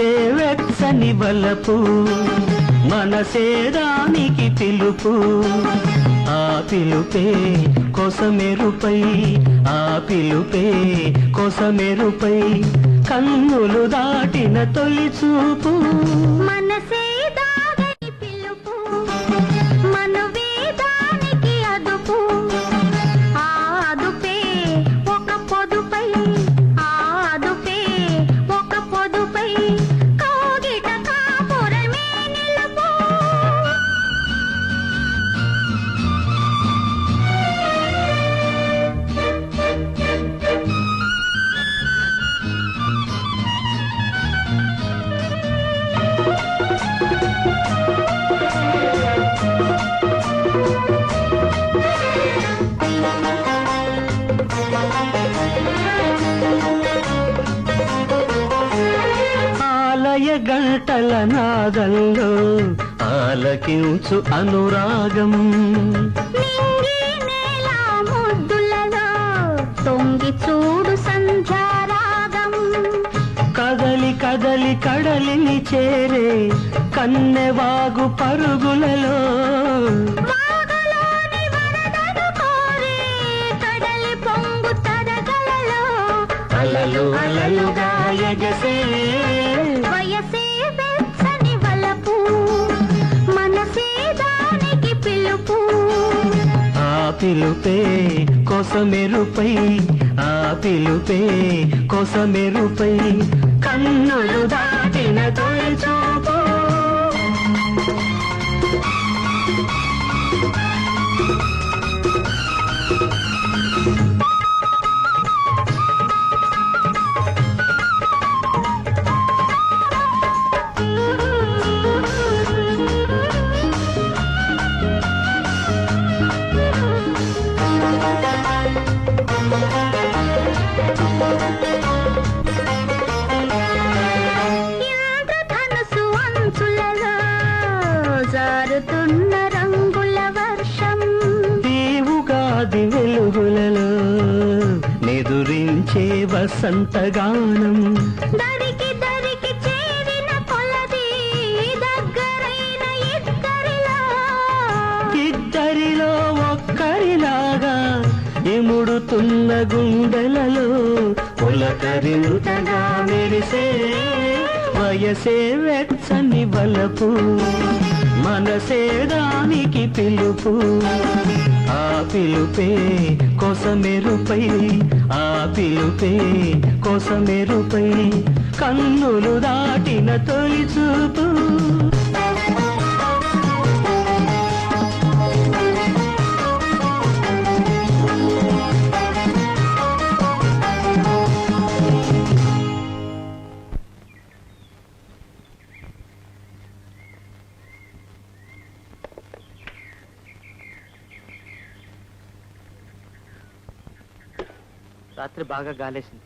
వయసే వెచ్చని వలపు మనసే దానికి పిలుపు ఆ పిలుపే కొసమెరుపై ఆ పిలుపే కొసమెరుపై కన్నులు దాటిన తొలి చూపు మనసే దాగని పిలుపు మనవే దానికి అదుపు ఆ అదుపే ఒక పొదుపై ఆ అదుపే ఒక పొదుపై కోగిట కాపురమే నిలుపు ఆలయ గంటల నాదంలో ఆలకించు అనురాగం నింగి నేల ముద్దులలో తొంగి చూడు సంధ్యారాగం కదలి కదలి కడలిని చేరే కన్నెవాగు పరుగులలో వాగులోని వరదను కోరే కడలి పొంగు తరగలలో అలలు అలలుగా ఎగసే వయసే వెచ్చని వలపు మనసే దానికి పిలుపు ఆ పిలుపే కొసమెరుపై ఆ పిలుపే కొసమెరుపై కన్నులు దాటిన తొలి చూపు ఇంద్రధనుసు అంచులలో జారుతున్న రంగుల వర్షం దీవుగాది వెలుగులలో నిదురించే వసంతగానం దరికి దరికి చేరిన కొలది దగ్గరైన ఇద్దరిలో ఒక్కరిలాగా ఎముడుతున్న గుండెలలో పులకరింతగా మెరిసే వయసే వెచ్చని వలపు మనసే దానికి పిలుపు ఆ పిలుపే కొసమెరుపై ఆ పిలుపే కొసమెరుపై కన్నులు దాటిన తొలి చూపు రాత్రి బాగా గాలేసింది.